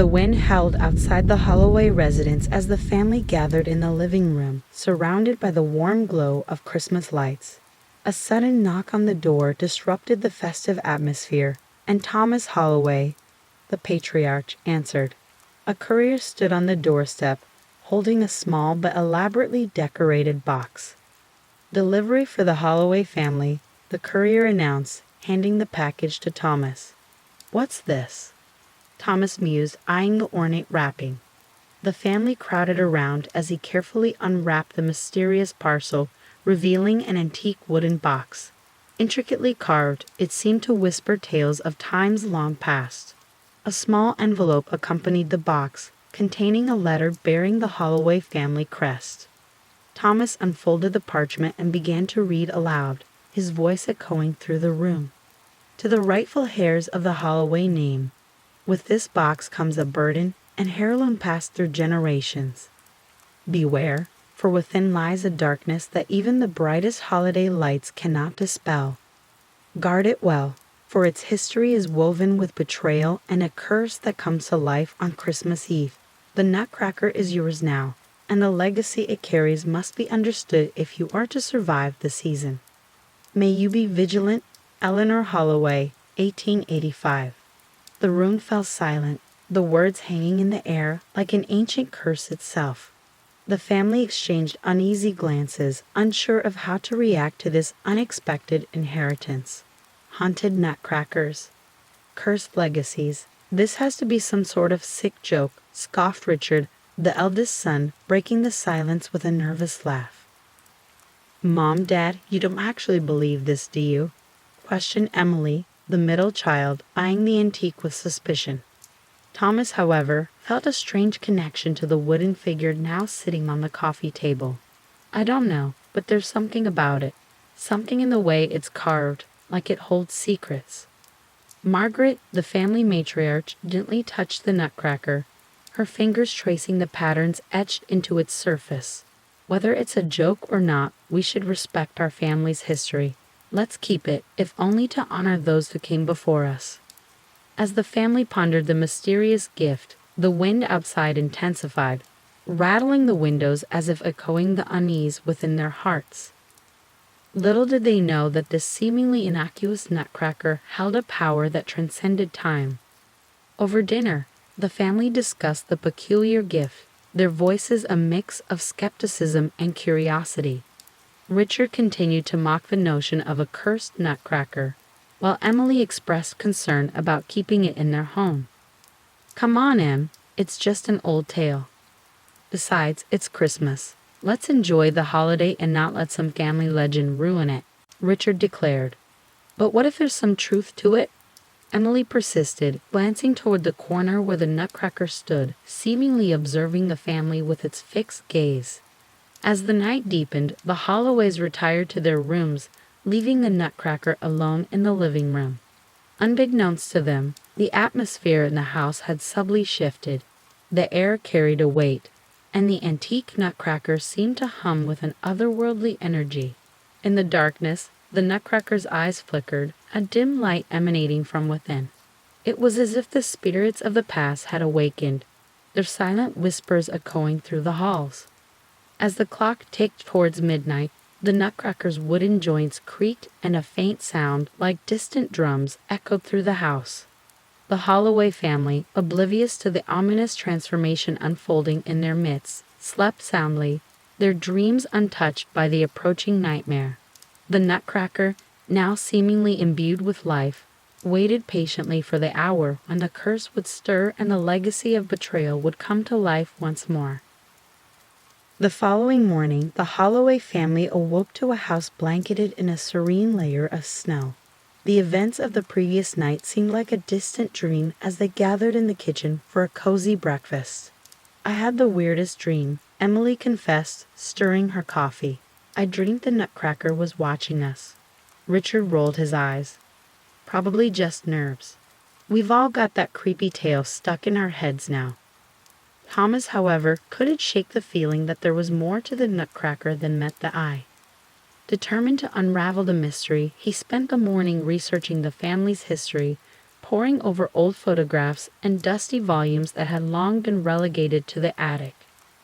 The wind howled outside the Holloway residence as the family gathered in the living room, surrounded by the warm glow of Christmas lights. A sudden knock on the door disrupted the festive atmosphere, and Thomas Holloway, the patriarch, answered. A courier stood on the doorstep, holding a small but elaborately decorated box. "Delivery for the Holloway family," the courier announced, handing the package to Thomas. "What's this?" Thomas mused, eyeing the ornate wrapping. The family crowded around as he carefully unwrapped the mysterious parcel, revealing an antique wooden box. Intricately carved, it seemed to whisper tales of times long past. A small envelope accompanied the box, containing a letter bearing the Holloway family crest. Thomas unfolded the parchment and began to read aloud, his voice echoing through the room. "To the rightful heirs of the Holloway name, with this box comes a burden and heirloom passed through generations. Beware, for within lies a darkness that even the brightest holiday lights cannot dispel. Guard it well, for its history is woven with betrayal and a curse that comes to life on Christmas Eve. The nutcracker is yours now, and the legacy it carries must be understood if you are to survive the season. May you be vigilant. Eleanor Holloway, 1885. The room fell silent, the words hanging in the air like an ancient curse itself. The family exchanged uneasy glances, unsure of how to react to this unexpected inheritance. Haunted nutcrackers. Cursed legacies. This has to be some sort of sick joke, scoffed Richard, the eldest son, breaking the silence with a nervous laugh. "Mom, Dad, you don't actually believe this, do you?" questioned Emily, the middle child, eyeing the antique with suspicion. Thomas, however, felt a strange connection to the wooden figure now sitting on the coffee table. "I don't know, but there's something about it. Something in the way it's carved, like it holds secrets." Margaret, the family matriarch, gently touched the nutcracker, her fingers tracing the patterns etched into its surface. "Whether it's a joke or not, we should respect our family's history. Let's keep it, if only to honor those who came before us." As the family pondered the mysterious gift, the wind outside intensified, rattling the windows as if echoing the unease within their hearts. Little did they know that this seemingly innocuous nutcracker held a power that transcended time. Over dinner, the family discussed the peculiar gift, their voices a mix of skepticism and curiosity. Richard continued to mock the notion of a cursed nutcracker, while Emily expressed concern about keeping it in their home. "Come on, Em, it's just an old tale. Besides, it's Christmas. Let's enjoy the holiday and not let some family legend ruin it," Richard declared. "But what if there's some truth to it?" Emily persisted, glancing toward the corner where the nutcracker stood, seemingly observing the family with its fixed gaze. As the night deepened, the Holloways retired to their rooms, leaving the nutcracker alone in the living room. Unbeknownst to them, the atmosphere in the house had subtly shifted. The air carried a weight, and the antique nutcracker seemed to hum with an otherworldly energy. In the darkness, the nutcracker's eyes flickered, a dim light emanating from within. It was as if the spirits of the past had awakened, their silent whispers echoing through the halls. As the clock ticked towards midnight, the nutcracker's wooden joints creaked and a faint sound, like distant drums, echoed through the house. The Holloway family, oblivious to the ominous transformation unfolding in their midst, slept soundly, their dreams untouched by the approaching nightmare. The nutcracker, now seemingly imbued with life, waited patiently for the hour when the curse would stir and the legacy of betrayal would come to life once more. The following morning, the Holloway family awoke to a house blanketed in a serene layer of snow. The events of the previous night seemed like a distant dream as they gathered in the kitchen for a cozy breakfast. "I had the weirdest dream," Emily confessed, stirring her coffee. "I dreamed the nutcracker was watching us." Richard rolled his eyes. "Probably just nerves. We've all got that creepy tale stuck in our heads now." Thomas, however, couldn't shake the feeling that there was more to the nutcracker than met the eye. Determined to unravel the mystery, he spent the morning researching the family's history, poring over old photographs and dusty volumes that had long been relegated to the attic.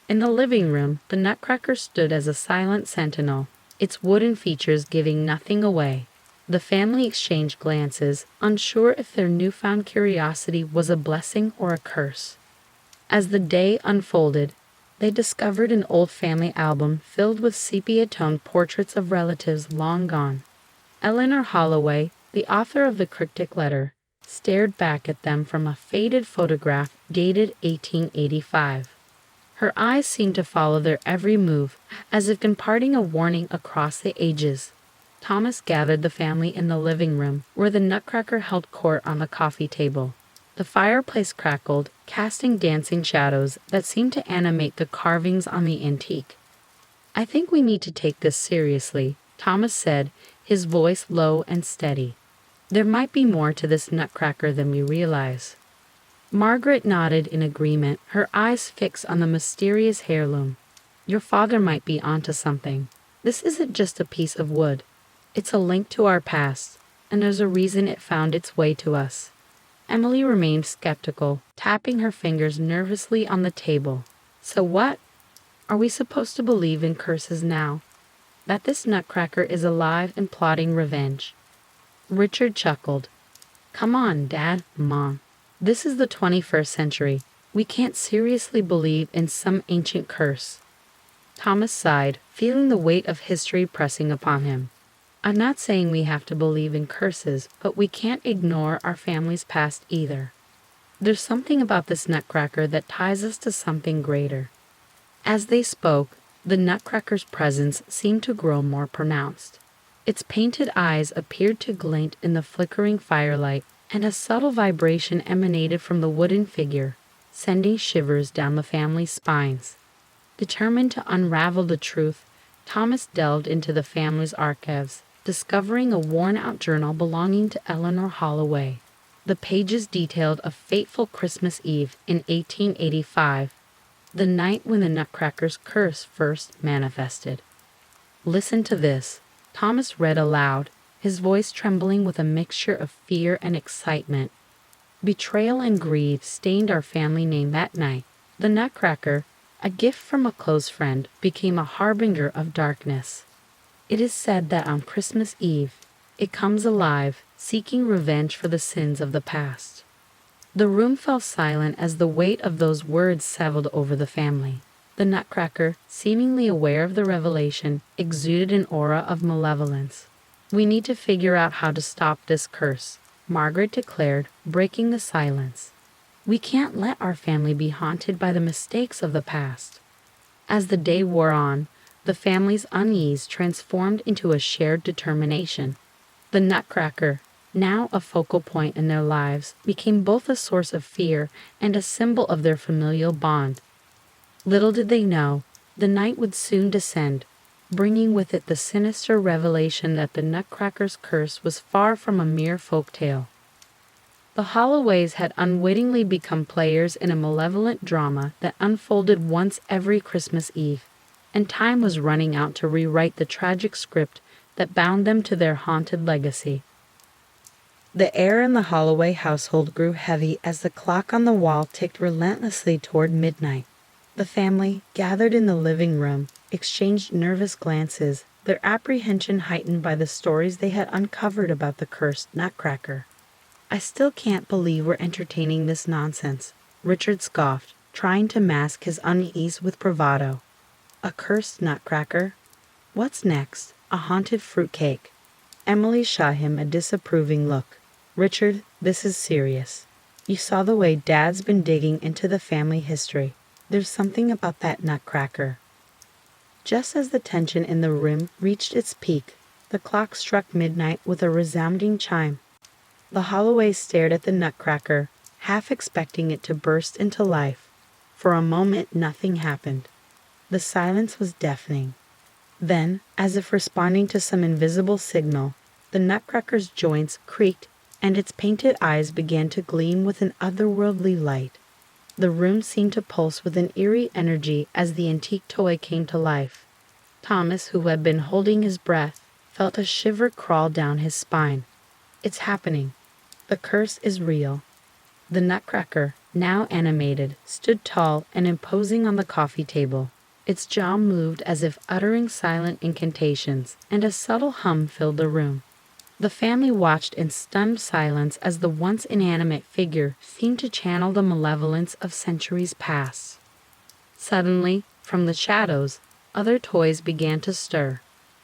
In the living room, the Nutcracker stood as a silent sentinel, its wooden features giving nothing away. The family exchanged glances, unsure if their newfound curiosity was a blessing or a curse. As the day unfolded, they discovered an old family album filled with sepia-toned portraits of relatives long gone. Eleanor Holloway, the author of the cryptic letter, stared back at them from a faded photograph dated 1885. Her eyes seemed to follow their every move, as if imparting a warning across the ages. Thomas gathered the family in the living room, where the Nutcracker held court on the coffee table. The fireplace crackled, casting dancing shadows that seemed to animate the carvings on the antique. "I think we need to take this seriously," Thomas said, his voice low and steady. "There might be more to this Nutcracker than we realize." Margaret nodded in agreement, her eyes fixed on the mysterious heirloom. "Your father might be onto something. This isn't just a piece of wood. It's a link to our past, and there's a reason it found its way to us." Emily remained skeptical, tapping her fingers nervously on the table. "So what? Are we supposed to believe in curses now? That this Nutcracker is alive and plotting revenge?" Richard chuckled. "Come on, Dad, Mom. This is the 21st century. We can't seriously believe in some ancient curse." Thomas sighed, feeling the weight of history pressing upon him. "I'm not saying we have to believe in curses, but we can't ignore our family's past either. There's something about this Nutcracker that ties us to something greater." As they spoke, the Nutcracker's presence seemed to grow more pronounced. Its painted eyes appeared to glint in the flickering firelight, and a subtle vibration emanated from the wooden figure, sending shivers down the family's spines. Determined to unravel the truth, Thomas delved into the family's archives, discovering a worn-out journal belonging to Eleanor Holloway. The pages detailed a fateful Christmas Eve in 1885, the night when the Nutcracker's curse first manifested. "Listen to this," Thomas read aloud, his voice trembling with a mixture of fear and excitement. "Betrayal and greed stained our family name that night. The Nutcracker, a gift from a close friend, became a harbinger of darkness. It is said that on Christmas Eve, it comes alive, seeking revenge for the sins of the past." The room fell silent as the weight of those words settled over the family. The Nutcracker, seemingly aware of the revelation, exuded an aura of malevolence. "We need to figure out how to stop this curse," Margaret declared, breaking the silence. "We can't let our family be haunted by the mistakes of the past." As the day wore on, the family's unease transformed into a shared determination. The Nutcracker, now a focal point in their lives, became both a source of fear and a symbol of their familial bond. Little did they know, the night would soon descend, bringing with it the sinister revelation that the Nutcracker's curse was far from a mere folk tale. The Holloways had unwittingly become players in a malevolent drama that unfolded once every Christmas Eve, and time was running out to rewrite the tragic script that bound them to their haunted legacy. The air in the Holloway household grew heavy as the clock on the wall ticked relentlessly toward midnight. The family, gathered in the living room, exchanged nervous glances, their apprehension heightened by the stories they had uncovered about the cursed Nutcracker. "I still can't believe we're entertaining this nonsense," Richard scoffed, trying to mask his unease with bravado. "A cursed Nutcracker? What's next? A haunted fruitcake?" Emily shot him a disapproving look. "Richard, this is serious. You saw the way Dad's been digging into the family history. There's something about that Nutcracker." Just as the tension in the room reached its peak, the clock struck midnight with a resounding chime. The Holloways stared at the Nutcracker, half expecting it to burst into life. For a moment, nothing happened. The silence was deafening. Then, as if responding to some invisible signal, the Nutcracker's joints creaked and its painted eyes began to gleam with an otherworldly light. The room seemed to pulse with an eerie energy as the antique toy came to life. Thomas, who had been holding his breath, felt a shiver crawl down his spine. "It's happening." The curse is real. The Nutcracker, now animated, stood tall and imposing on the coffee table. Its jaw moved as if uttering silent incantations, and a subtle hum filled the room. The family watched in stunned silence as the once inanimate figure seemed to channel the malevolence of centuries past. Suddenly, from the shadows, other toys began to stir.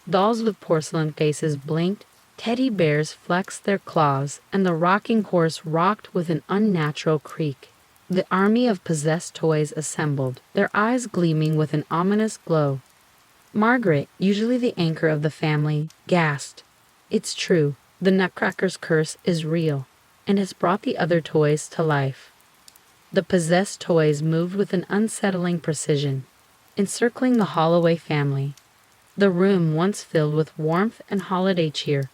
Dolls with porcelain faces blinked, teddy bears flexed their claws, and the rocking horse rocked with an unnatural creak. The army of possessed toys assembled, their eyes gleaming with an ominous glow. Margaret, usually the anchor of the family, gasped. It's true, the Nutcracker's curse is real, and has brought the other toys to life. The possessed toys moved with an unsettling precision, encircling the Holloway family. The room, once filled with warmth and holiday cheer,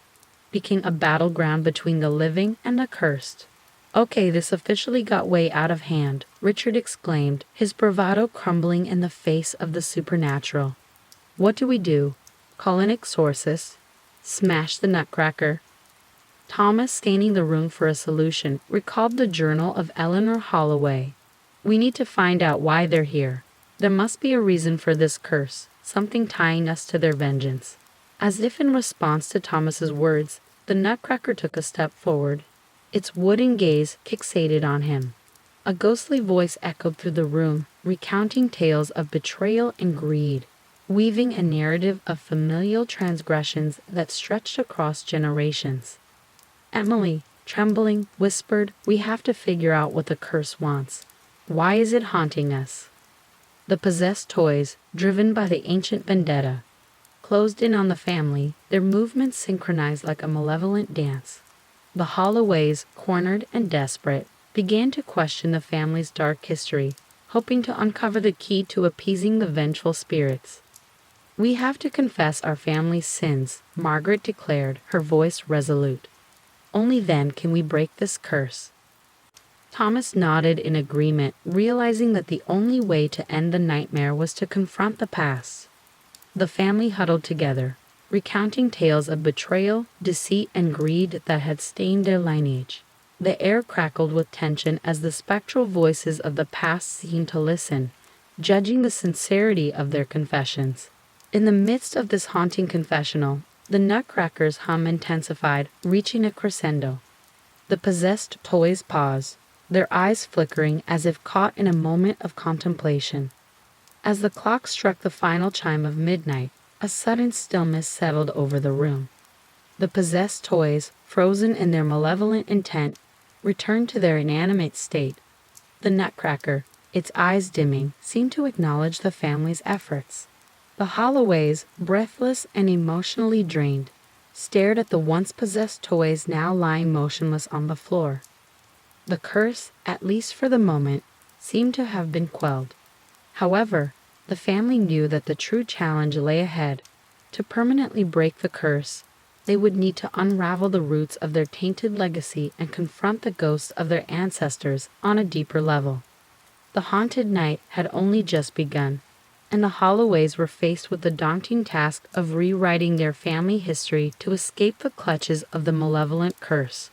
became a battleground between the living and the cursed. Okay, this officially got way out of hand, Richard exclaimed, his bravado crumbling in the face of the supernatural. What do we do? Call an exorcist? Smash the Nutcracker? Thomas, scanning the room for a solution, recalled the journal of Eleanor Holloway. We need to find out why they're here. There must be a reason for this curse, something tying us to their vengeance. As if in response to Thomas's words, the Nutcracker took a step forward. Its wooden gaze fixated on him. A ghostly voice echoed through the room, recounting tales of betrayal and greed, weaving a narrative of familial transgressions that stretched across generations. Emily, trembling, whispered, "We have to figure out what the curse wants. Why is it haunting us?" The possessed toys, driven by the ancient vendetta, closed in on the family, their movements synchronized like a malevolent dance. The Holloways, cornered and desperate, began to question the family's dark history, hoping to uncover the key to appeasing the vengeful spirits. "We have to confess our family's sins," Margaret declared, her voice resolute. "Only then can we break this curse." Thomas nodded in agreement, realizing that the only way to end the nightmare was to confront the past. The family huddled together, recounting tales of betrayal, deceit, and greed that had stained their lineage. The air crackled with tension as the spectral voices of the past seemed to listen, judging the sincerity of their confessions. In the midst of this haunting confessional, the Nutcracker's hum intensified, reaching a crescendo. The possessed toys paused, their eyes flickering as if caught in a moment of contemplation. As the clock struck the final chime of midnight, a sudden stillness settled over the room. The possessed toys, frozen in their malevolent intent, returned to their inanimate state. The Nutcracker, its eyes dimming, seemed to acknowledge the family's efforts. The Holloways, breathless and emotionally drained, stared at the once possessed toys now lying motionless on the floor. The curse, at least for the moment, seemed to have been quelled. However, the family knew that the true challenge lay ahead. To permanently break the curse, they would need to unravel the roots of their tainted legacy and confront the ghosts of their ancestors on a deeper level. The haunted night had only just begun, and the Holloways were faced with the daunting task of rewriting their family history to escape the clutches of the malevolent curse.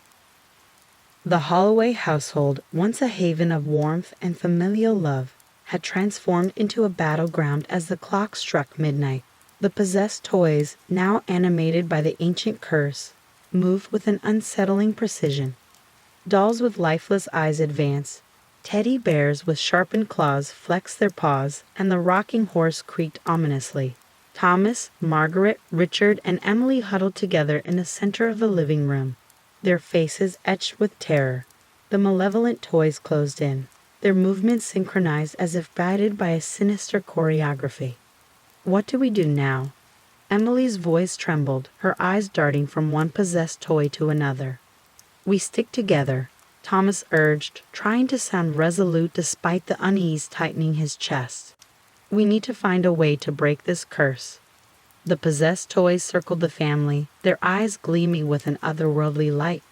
The Holloway household, once a haven of warmth and familial love, had transformed into a battleground as the clock struck midnight. The possessed toys, now animated by the ancient curse, moved with an unsettling precision. Dolls with lifeless eyes advanced, teddy bears with sharpened claws flexed their paws, and the rocking horse creaked ominously. Thomas, Margaret, Richard, and Emily huddled together in the center of the living room, their faces etched with terror. The malevolent toys closed in, their movements synchronized as if guided by a sinister choreography. "What do we do now?" Emily's voice trembled, her eyes darting from one possessed toy to another. "We stick together," Thomas urged, trying to sound resolute despite the unease tightening his chest. "We need to find a way to break this curse." The possessed toys circled the family, their eyes gleaming with an otherworldly light.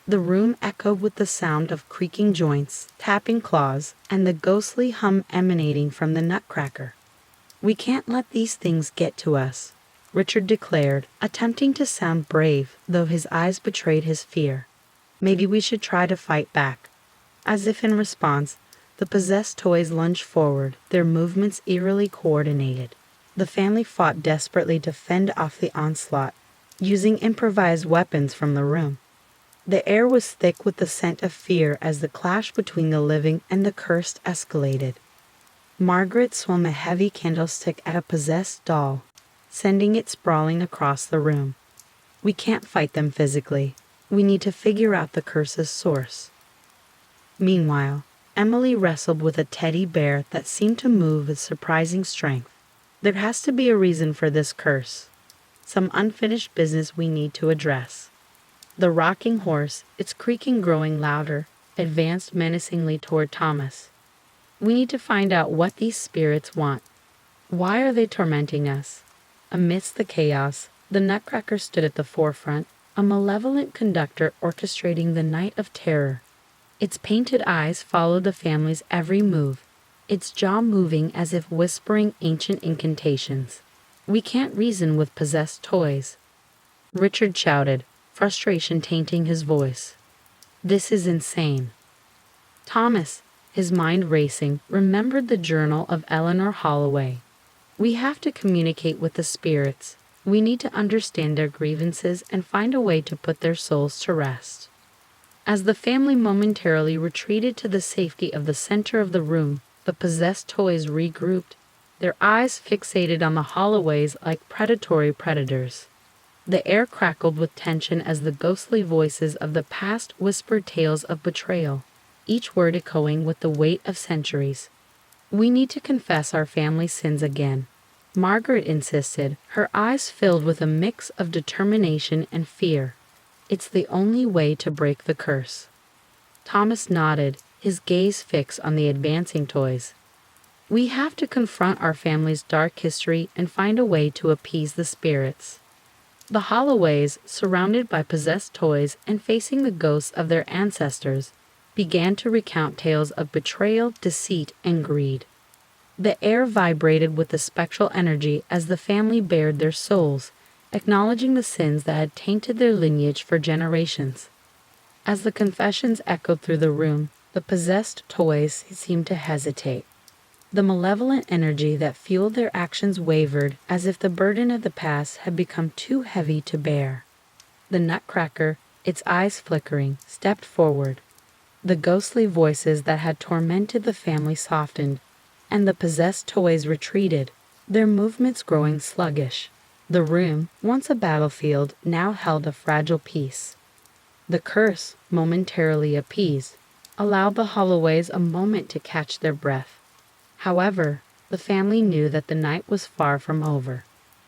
The room echoed with the sound of creaking joints, tapping claws, and the ghostly hum emanating from the Nutcracker. "We can't let these things get to us," Richard declared, attempting to sound brave, though his eyes betrayed his fear. Maybe we should try to fight back." As if in response, the possessed toys lunged forward, their movements eerily coordinated. The family fought desperately to fend off the onslaught, using improvised weapons from the room. The air was thick with the scent of fear as the clash between the living and the cursed escalated. Margaret swung a heavy candlestick at a possessed doll, sending it sprawling across the room. "We can't fight them physically. We need to figure out the curse's source." Meanwhile, Emily wrestled with a teddy bear that seemed to move with surprising strength. "There has to be a reason for this curse. Some unfinished business we need to address." The rocking horse, its creaking growing louder, advanced menacingly toward Thomas. "We need to find out what these spirits want. Why are they tormenting us?" Amidst the chaos, the Nutcracker stood at the forefront, a malevolent conductor orchestrating the night of terror. Its painted eyes followed the family's every move, its jaw moving as if whispering ancient incantations. "We can't reason with possessed toys," Richard shouted, frustration tainting his voice. "This is insane." Thomas, his mind racing, remembered the journal of Eleanor Holloway. "We have to communicate with the spirits. We need to understand their grievances and find a way to put their souls to rest." As the family momentarily retreated to the safety of the center of the room, the possessed toys regrouped, their eyes fixated on the Holloways like predatory predators. The air crackled with tension as the ghostly voices of the past whispered tales of betrayal, each word echoing with the weight of centuries. "We need to confess our family sins again," Margaret insisted, her eyes filled with a mix of determination and fear. "It's the only way to break the curse." Thomas nodded, his gaze fixed on the advancing toys. "We have to confront our family's dark history and find a way to appease the spirits." The Holloways, surrounded by possessed toys and facing the ghosts of their ancestors, began to recount tales of betrayal, deceit, and greed. The air vibrated with the spectral energy as the family bared their souls, acknowledging the sins that had tainted their lineage for generations. As the confessions echoed through the room, the possessed toys seemed to hesitate. The malevolent energy that fueled their actions wavered as if the burden of the past had become too heavy to bear. The Nutcracker, its eyes flickering, stepped forward. The ghostly voices that had tormented the family softened, and the possessed toys retreated, their movements growing sluggish. The room, once a battlefield, now held a fragile peace. The curse, momentarily appeased, allowed the Holloways a moment to catch their breath. However, the family knew that the night was far from over.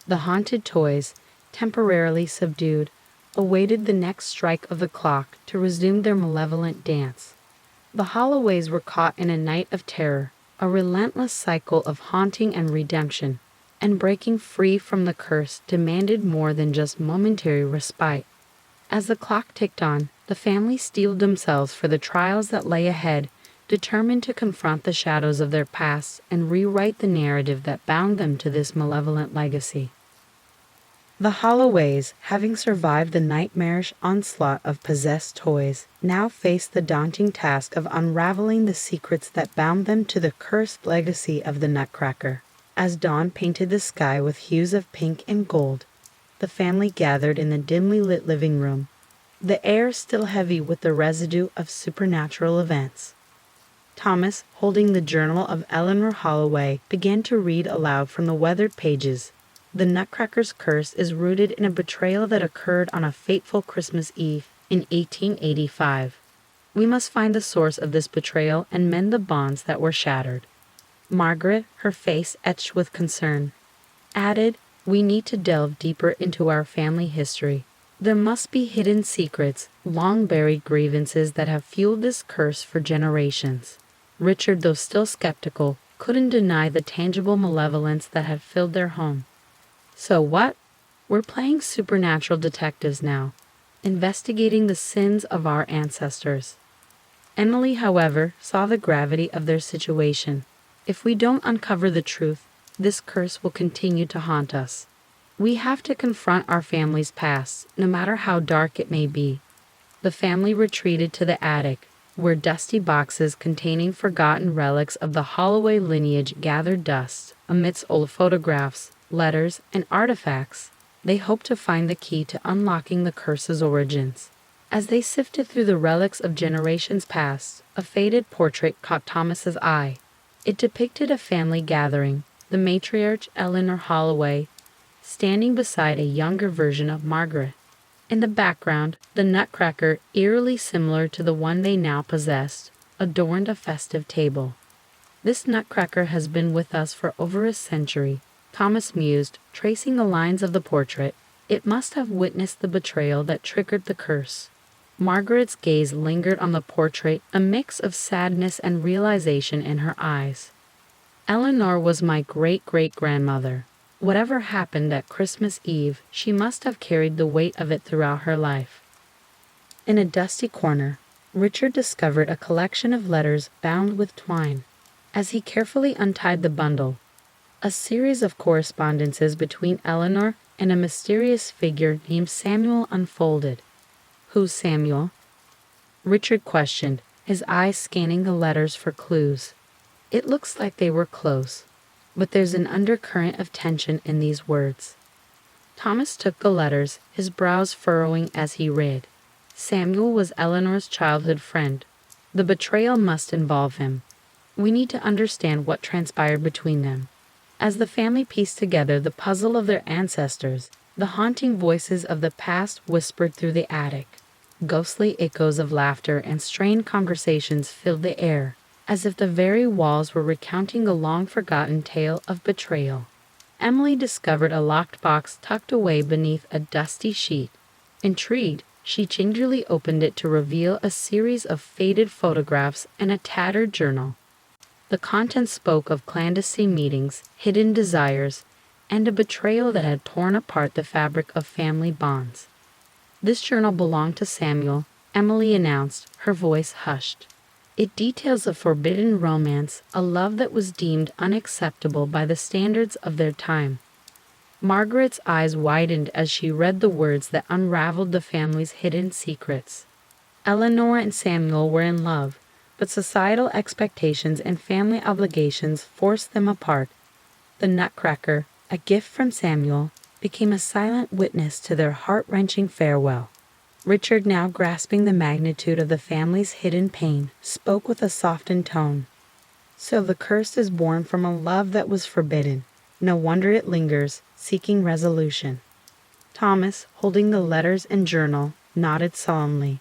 The haunted toys, temporarily subdued, awaited the next strike of the clock to resume their malevolent dance. The Holloways were caught in a night of terror, a relentless cycle of haunting and redemption, and breaking free from the curse demanded more than just momentary respite. As the clock ticked on, the family steeled themselves for the trials that lay ahead, determined to confront the shadows of their past and rewrite the narrative that bound them to this malevolent legacy. The Holloways, having survived the nightmarish onslaught of possessed toys, now faced the daunting task of unraveling the secrets that bound them to the cursed legacy of the Nutcracker. As dawn painted the sky with hues of pink and gold, the family gathered in the dimly lit living room, the air still heavy with the residue of supernatural events. Thomas, holding the journal of Eleanor Holloway, began to read aloud from the weathered pages. "The Nutcracker's curse is rooted in a betrayal that occurred on a fateful Christmas Eve in 1885. We must find the source of this betrayal and mend the bonds that were shattered." Margaret, her face etched with concern, added, "We need to delve deeper into our family history. There must be hidden secrets, long-buried grievances that have fueled this curse for generations." Richard, though still skeptical, couldn't deny the tangible malevolence that had filled their home. "So what? We're playing supernatural detectives now, investigating the sins of our ancestors." Emily, however, saw the gravity of their situation. "If we don't uncover the truth, this curse will continue to haunt us. We have to confront our family's past, no matter how dark it may be." The family retreated to the attic, where dusty boxes containing forgotten relics of the Holloway lineage gathered dust. Amidst old photographs, letters, and artifacts, they hoped to find the key to unlocking the curse's origins. As they sifted through the relics of generations past, a faded portrait caught Thomas's eye. It depicted a family gathering, the matriarch Eleanor Holloway standing beside a younger version of Margaret. In the background, the nutcracker, eerily similar to the one they now possessed, adorned a festive table. "This nutcracker has been with us for over a century," Thomas mused, tracing the lines of the portrait. "It must have witnessed the betrayal that triggered the curse." Margaret's gaze lingered on the portrait, a mix of sadness and realization in her eyes. "Eleanor was my great-great-grandmother. Whatever happened at Christmas Eve, she must have carried the weight of it throughout her life." In a dusty corner, Richard discovered a collection of letters bound with twine. As he carefully untied the bundle, a series of correspondences between Eleanor and a mysterious figure named Samuel unfolded. "Who's Samuel?" Richard questioned, his eyes scanning the letters for clues. "It looks like they were close, but there's an undercurrent of tension in these words." Thomas took the letters, his brows furrowing as he read. Samuel was Eleanor's childhood friend. The betrayal must involve him. We need to understand what transpired between them. As the family pieced together the puzzle of their ancestors, the haunting voices of the past whispered through the attic. Ghostly echoes of laughter and strained conversations filled the air, as if the very walls were recounting a long-forgotten tale of betrayal. Emily discovered a locked box tucked away beneath a dusty sheet. Intrigued, she gingerly opened it to reveal a series of faded photographs and a tattered journal. The contents spoke of clandestine meetings, hidden desires, and a betrayal that had torn apart the fabric of family bonds. "This journal belonged to Samuel," Emily announced, her voice hushed. "It details a forbidden romance, a love that was deemed unacceptable by the standards of their time." Margaret's eyes widened as she read the words that unraveled the family's hidden secrets. Eleanor and Samuel were in love, but societal expectations and family obligations forced them apart. The nutcracker, a gift from Samuel, became a silent witness to their heart-wrenching farewell. Richard, now grasping the magnitude of the family's hidden pain, spoke with a softened tone. "So the curse is born from a love that was forbidden. No wonder it lingers, seeking resolution." Thomas, holding the letters and journal, nodded solemnly.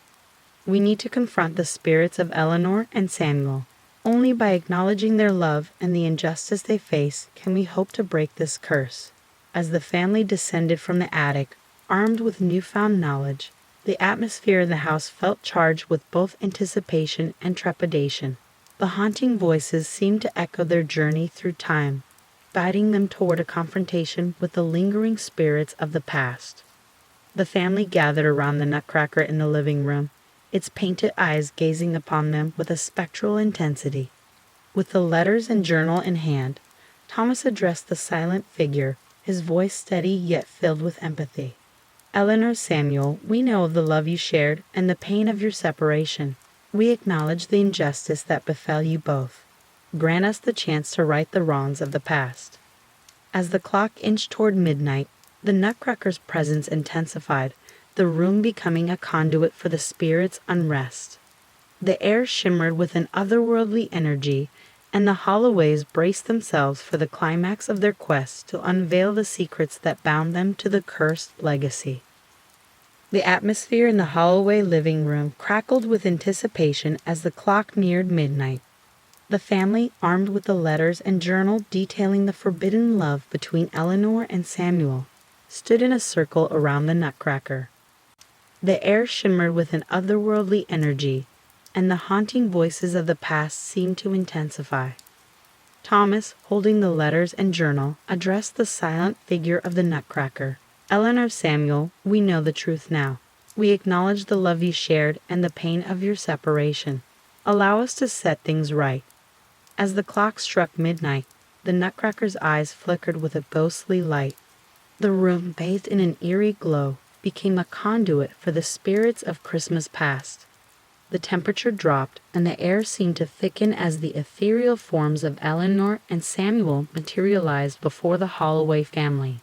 "We need to confront the spirits of Eleanor and Samuel. Only by acknowledging their love and the injustice they face can we hope to break this curse." As the family descended from the attic, armed with newfound knowledge, the atmosphere in the house felt charged with both anticipation and trepidation. The haunting voices seemed to echo their journey through time, guiding them toward a confrontation with the lingering spirits of the past. The family gathered around the nutcracker in the living room, its painted eyes gazing upon them with a spectral intensity. With the letters and journal in hand, Thomas addressed the silent figure, his voice steady yet filled with empathy. "Eleanor, Samuel, we know of the love you shared and the pain of your separation. We acknowledge the injustice that befell you both. Grant us the chance to right the wrongs of the past." As the clock inched toward midnight, the nutcracker's presence intensified, the room becoming a conduit for the spirit's unrest. The air shimmered with an otherworldly energy, and the Holloways braced themselves for the climax of their quest to unveil the secrets that bound them to the cursed legacy. The atmosphere in the Holloway living room crackled with anticipation as the clock neared midnight. The family, armed with the letters and journal detailing the forbidden love between Eleanor and Samuel, stood in a circle around the nutcracker. The air shimmered with an otherworldly energy, and the haunting voices of the past seemed to intensify. Thomas, holding the letters and journal, addressed the silent figure of the nutcracker. "Eleanor, Samuel, we know the truth now. We acknowledge the love you shared and the pain of your separation. Allow us to set things right." As the clock struck midnight, the nutcracker's eyes flickered with a ghostly light. The room bathed in an eerie glow, became a conduit for the spirits of Christmas past. The temperature dropped, and the air seemed to thicken as the ethereal forms of Eleanor and Samuel materialized before the Holloway family.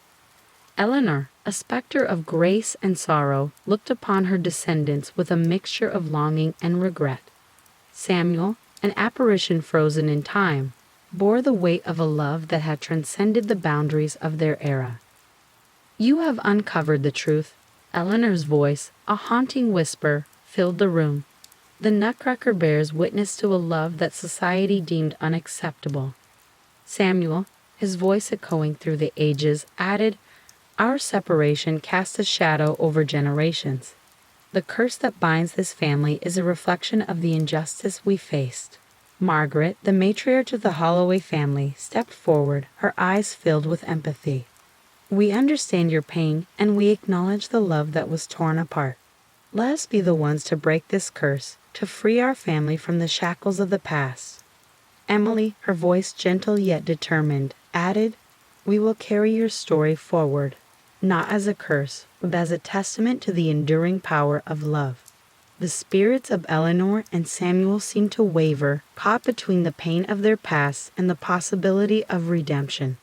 Eleanor, a specter of grace and sorrow, looked upon her descendants with a mixture of longing and regret. Samuel, an apparition frozen in time, bore the weight of a love that had transcended the boundaries of their era. "You have uncovered the truth." Eleanor's voice, a haunting whisper, filled the room. The Nutcracker bears witness to a love that society deemed unacceptable. Samuel, his voice echoing through the ages, added, "Our separation casts a shadow over generations. The curse that binds this family is a reflection of the injustice we faced." Margaret, the matriarch of the Holloway family, stepped forward, her eyes filled with empathy. "We understand your pain, and we acknowledge the love that was torn apart. Let us be the ones to break this curse, to free our family from the shackles of the past." Emily, her voice gentle yet determined, added, "We will carry your story forward, not as a curse, but as a testament to the enduring power of love." The spirits of Eleanor and Samuel seemed to waver, caught between the pain of their past and the possibility of redemption.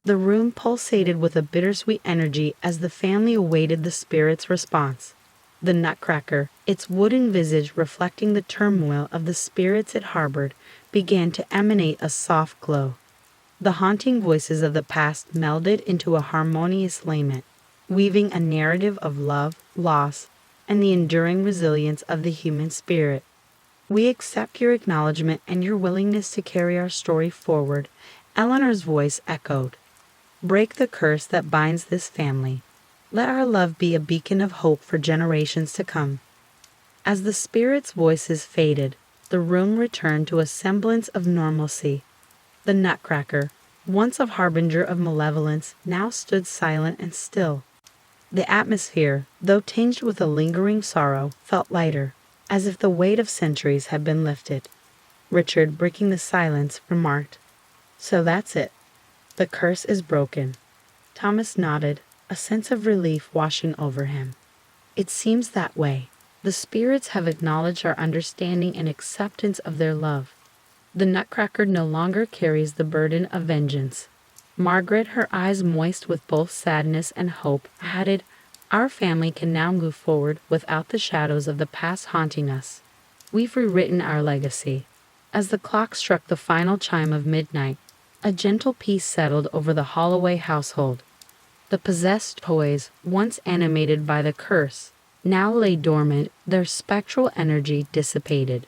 The room pulsated with a bittersweet energy as the family awaited the spirit's response. The Nutcracker, its wooden visage reflecting the turmoil of the spirits it harbored, began to emanate a soft glow. The haunting voices of the past melded into a harmonious lament, weaving a narrative of love, loss, and the enduring resilience of the human spirit. "We accept your acknowledgement and your willingness to carry our story forward," Eleanor's voice echoed. "Break the curse that binds this family. Let our love be a beacon of hope for generations to come." As the spirits' voices faded, the room returned to a semblance of normalcy. The Nutcracker, once a harbinger of malevolence, now stood silent and still. The atmosphere, though tinged with a lingering sorrow, felt lighter, as if the weight of centuries had been lifted. Richard, breaking the silence, remarked, "So that's it. The curse is broken." Thomas nodded, a sense of relief washing over him. "It seems that way. The spirits have acknowledged our understanding and acceptance of their love. The Nutcracker no longer carries the burden of vengeance." Margaret, her eyes moist with both sadness and hope, added, "Our family can now move forward without the shadows of the past haunting us. We've rewritten our legacy." As the clock struck the final chime of midnight, a gentle peace settled over the Holloway household. The possessed toys, once animated by the curse, now lay dormant, their spectral energy dissipated.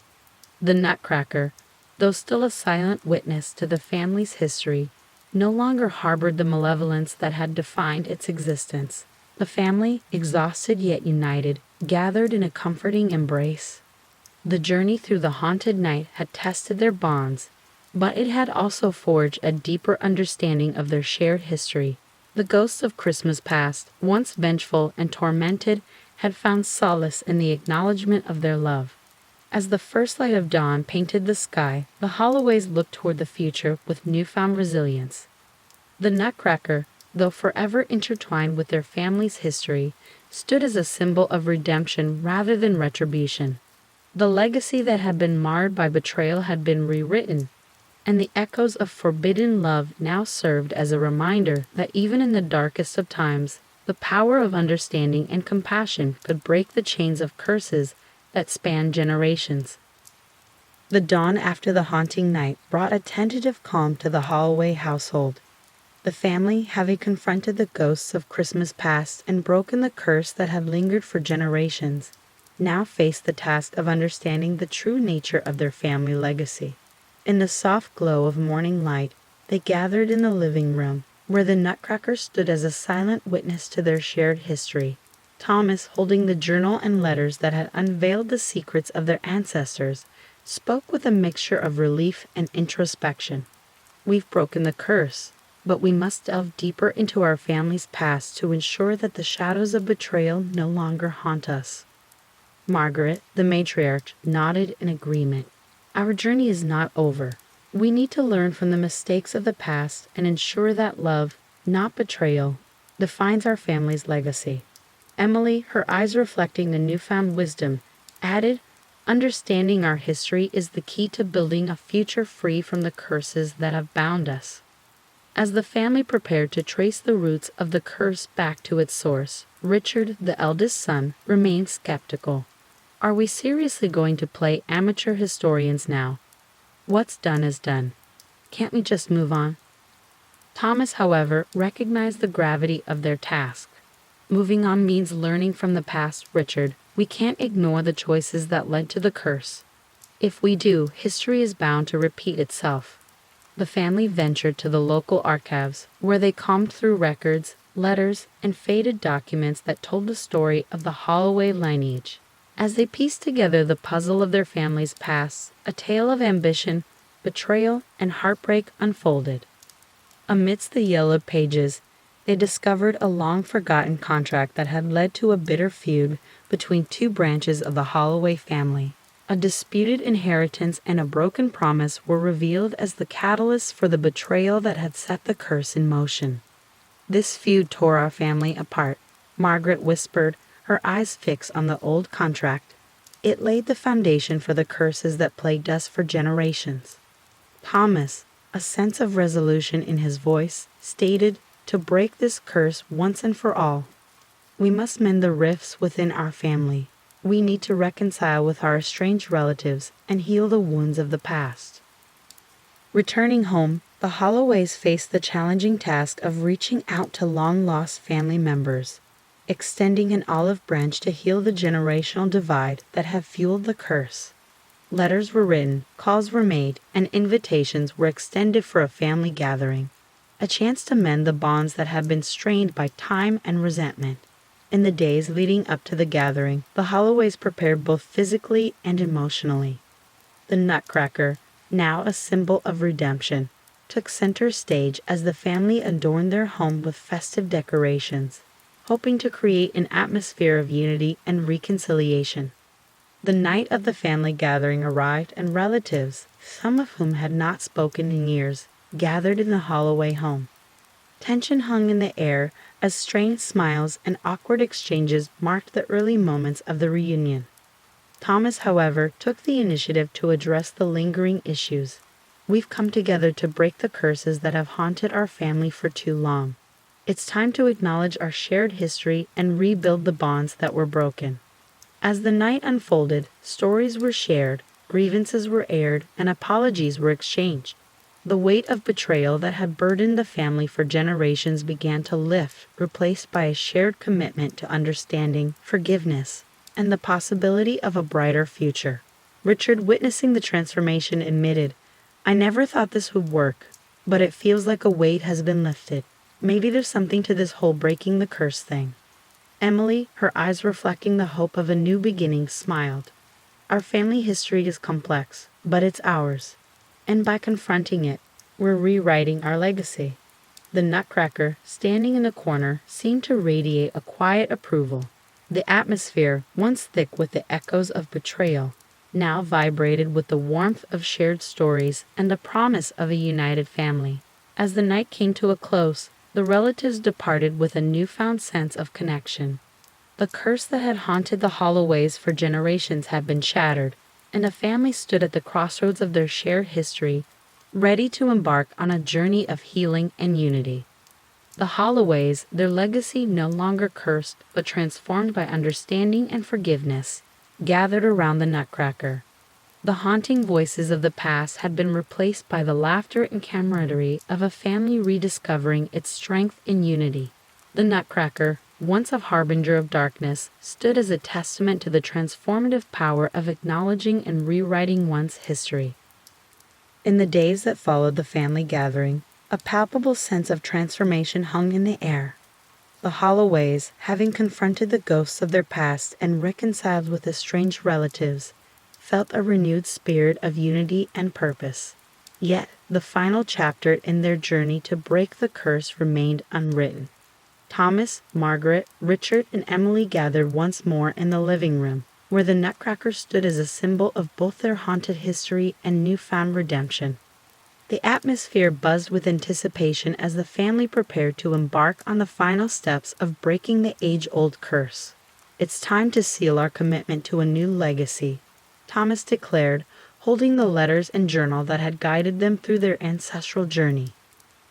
The Nutcracker, though still a silent witness to the family's history, no longer harbored the malevolence that had defined its existence. The family, exhausted yet united, gathered in a comforting embrace. The journey through the haunted night had tested their bonds, but it had also forged a deeper understanding of their shared history. The ghosts of Christmas past, once vengeful and tormented, had found solace in the acknowledgement of their love. As the first light of dawn painted the sky, the Holloways looked toward the future with newfound resilience. The Nutcracker, though forever intertwined with their family's history, stood as a symbol of redemption rather than retribution. The legacy that had been marred by betrayal had been rewritten, and the echoes of forbidden love now served as a reminder that even in the darkest of times, the power of understanding and compassion could break the chains of curses that spanned generations. The dawn after the haunting night brought a tentative calm to the Holloway household. The family, having confronted the ghosts of Christmas past and broken the curse that had lingered for generations, now faced the task of understanding the true nature of their family legacy. In the soft glow of morning light, they gathered in the living room, where the Nutcracker stood as a silent witness to their shared history. Thomas, holding the journal and letters that had unveiled the secrets of their ancestors, spoke with a mixture of relief and introspection. "We've broken the curse, but we must delve deeper into our family's past to ensure that the shadows of betrayal no longer haunt us." Margaret, the matriarch, nodded in agreement. "Our journey is not over. We need to learn from the mistakes of the past and ensure that love, not betrayal, defines our family's legacy." Emily, her eyes reflecting the newfound wisdom, added, "Understanding our history is the key to building a future free from the curses that have bound us." As the family prepared to trace the roots of the curse back to its source, Richard, the eldest son, remained skeptical. "Are we seriously going to play amateur historians now? What's done is done. Can't we just move on?" Thomas, however, recognized the gravity of their task. "Moving on means learning from the past, Richard. We can't ignore the choices that led to the curse. If we do, history is bound to repeat itself." The family ventured to the local archives, where they combed through records, letters, and faded documents that told the story of the Holloway lineage. As they pieced together the puzzle of their family's past, a tale of ambition, betrayal, and heartbreak unfolded. Amidst the yellowed pages, they discovered a long-forgotten contract that had led to a bitter feud between two branches of the Holloway family. A disputed inheritance and a broken promise were revealed as the catalyst for the betrayal that had set the curse in motion. "This feud tore our family apart," Margaret whispered, her eyes fixed on the old contract. "It laid the foundation for the curses that plagued us for generations." Thomas, a sense of resolution in his voice, stated, "To break this curse once and for all, we must mend the rifts within our family. We need to reconcile with our estranged relatives and heal the wounds of the past." Returning home, the Holloways faced the challenging task of reaching out to long-lost family members, extending an olive branch to heal the generational divide that had fueled the curse. Letters were written, calls were made, and invitations were extended for a family gathering, a chance to mend the bonds that had been strained by time and resentment. In the days leading up to the gathering, the Holloways prepared both physically and emotionally. The Nutcracker, now a symbol of redemption, took center stage as the family adorned their home with festive decorations, hoping to create an atmosphere of unity and reconciliation. The night of the family gathering arrived, and relatives, some of whom had not spoken in years, gathered in the Holloway home. Tension hung in the air as strained smiles and awkward exchanges marked the early moments of the reunion. Thomas, however, took the initiative to address the lingering issues. "We've come together to break the curses that have haunted our family for too long. It's time to acknowledge our shared history and rebuild the bonds that were broken." As the night unfolded, stories were shared, grievances were aired, and apologies were exchanged. The weight of betrayal that had burdened the family for generations began to lift, replaced by a shared commitment to understanding, forgiveness, and the possibility of a brighter future. Richard, witnessing the transformation, admitted, "I never thought this would work, but it feels like a weight has been lifted. Maybe there's something to this whole breaking the curse thing." Emily, her eyes reflecting the hope of a new beginning, smiled. "Our family history is complex, but it's ours. And by confronting it, we're rewriting our legacy." The Nutcracker, standing in the corner, seemed to radiate a quiet approval. The atmosphere, once thick with the echoes of betrayal, now vibrated with the warmth of shared stories and the promise of a united family. As the night came to a close, the relatives departed with a newfound sense of connection. The curse that had haunted the Holloways for generations had been shattered, and the family stood at the crossroads of their shared history, ready to embark on a journey of healing and unity. The Holloways, their legacy no longer cursed but transformed by understanding and forgiveness, gathered around the Nutcracker. The haunting voices of the past had been replaced by the laughter and camaraderie of a family rediscovering its strength in unity. The Nutcracker, once a harbinger of darkness, stood as a testament to the transformative power of acknowledging and rewriting one's history. In the days that followed the family gathering, a palpable sense of transformation hung in the air. The Holloways, having confronted the ghosts of their past and reconciled with estranged relatives, felt a renewed spirit of unity and purpose. Yet, the final chapter in their journey to break the curse remained unwritten. Thomas, Margaret, Richard, and Emily gathered once more in the living room, where the Nutcracker stood as a symbol of both their haunted history and newfound redemption. The atmosphere buzzed with anticipation as the family prepared to embark on the final steps of breaking the age-old curse. "It's time to seal our commitment to a new legacy," Thomas declared, holding the letters and journal that had guided them through their ancestral journey.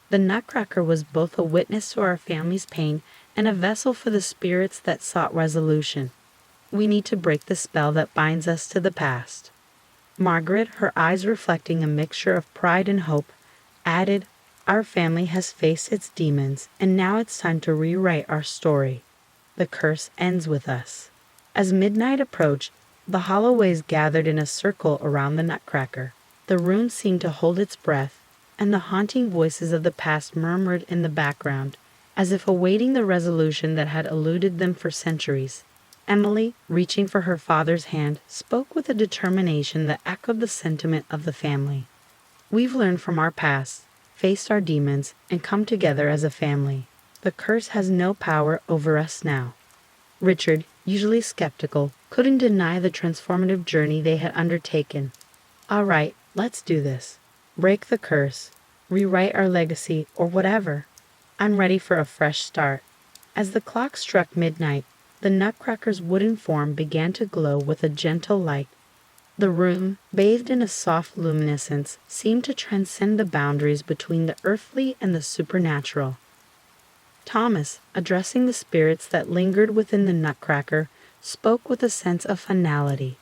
The Nutcracker was both a witness to our family's pain and a vessel for the spirits that sought resolution. "We need to break the spell that binds us to the past." Margaret, her eyes reflecting a mixture of pride and hope, added, "Our family has faced its demons, and now it's time to rewrite our story. The curse ends with us." As midnight approached, the Holloways gathered in a circle around the Nutcracker. The room seemed to hold its breath, and the haunting voices of the past murmured in the background, as if awaiting the resolution that had eluded them for centuries. Emily, reaching for her father's hand, spoke with a determination that echoed the sentiment of the family. "We've learned from our past, faced our demons, and come together as a family. The curse has no power over us now." Richard, usually skeptical, couldn't deny the transformative journey they had undertaken. "All right, let's do this. Break the curse, rewrite our legacy, or whatever. I'm ready for a fresh start." As the clock struck midnight, the Nutcracker's wooden form began to glow with a gentle light. The room, bathed in a soft luminescence, seemed to transcend the boundaries between the earthly and the supernatural. Thomas, addressing the spirits that lingered within the Nutcracker, spoke with a sense of finality.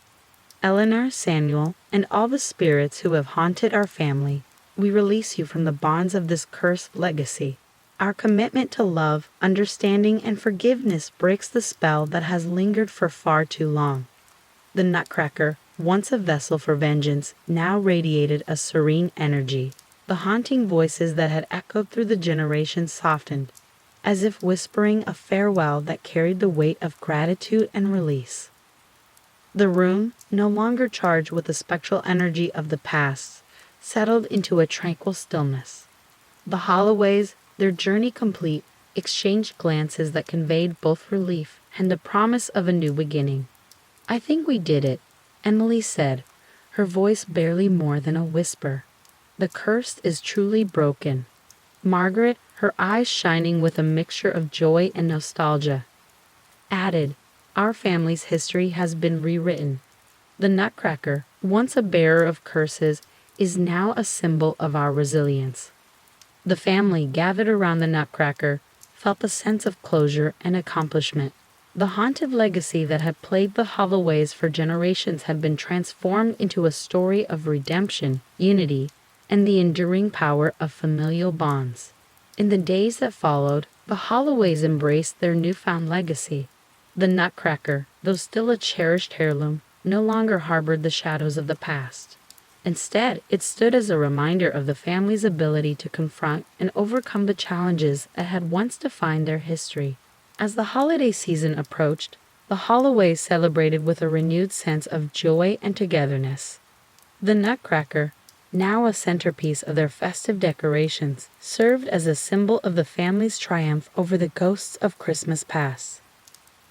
"Eleanor, Samuel, and all the spirits who have haunted our family, we release you from the bonds of this cursed legacy. Our commitment to love, understanding, and forgiveness breaks the spell that has lingered for far too long." The Nutcracker, once a vessel for vengeance, now radiated a serene energy. The haunting voices that had echoed through the generations softened, as if whispering a farewell that carried the weight of gratitude and release. The room, no longer charged with the spectral energy of the past, settled into a tranquil stillness. The Holloways, their journey complete, exchanged glances that conveyed both relief and the promise of a new beginning. "I think we did it," Emily said, her voice barely more than a whisper. "The curse is truly broken." Margaret, her eyes shining with a mixture of joy and nostalgia, added, "Our family's history has been rewritten. The Nutcracker, once a bearer of curses, is now a symbol of our resilience." The family gathered around the Nutcracker felt a sense of closure and accomplishment. The haunted legacy that had plagued the Holloways for generations had been transformed into a story of redemption, unity, and the enduring power of familial bonds. In the days that followed, the Holloways embraced their newfound legacy. The Nutcracker, though still a cherished heirloom, no longer harbored the shadows of the past. Instead, it stood as a reminder of the family's ability to confront and overcome the challenges that had once defined their history. As the holiday season approached, the Holloways celebrated with a renewed sense of joy and togetherness. The Nutcracker, now a centerpiece of their festive decorations, served as a symbol of the family's triumph over the ghosts of Christmas past.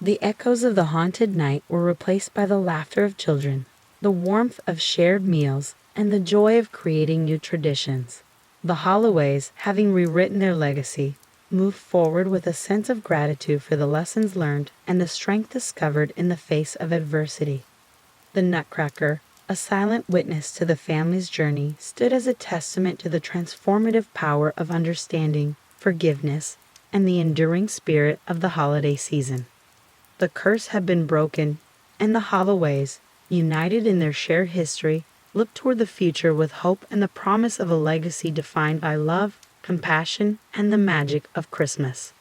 The echoes of the haunted night were replaced by the laughter of children, the warmth of shared meals, and the joy of creating new traditions. The Holloways, having rewritten their legacy, moved forward with a sense of gratitude for the lessons learned and the strength discovered in the face of adversity. The Nutcracker, a silent witness to the family's journey, stood as a testament to the transformative power of understanding, forgiveness, and the enduring spirit of the holiday season. The curse had been broken, and the Holloways, united in their shared history, looked toward the future with hope and the promise of a legacy defined by love, compassion, and the magic of Christmas.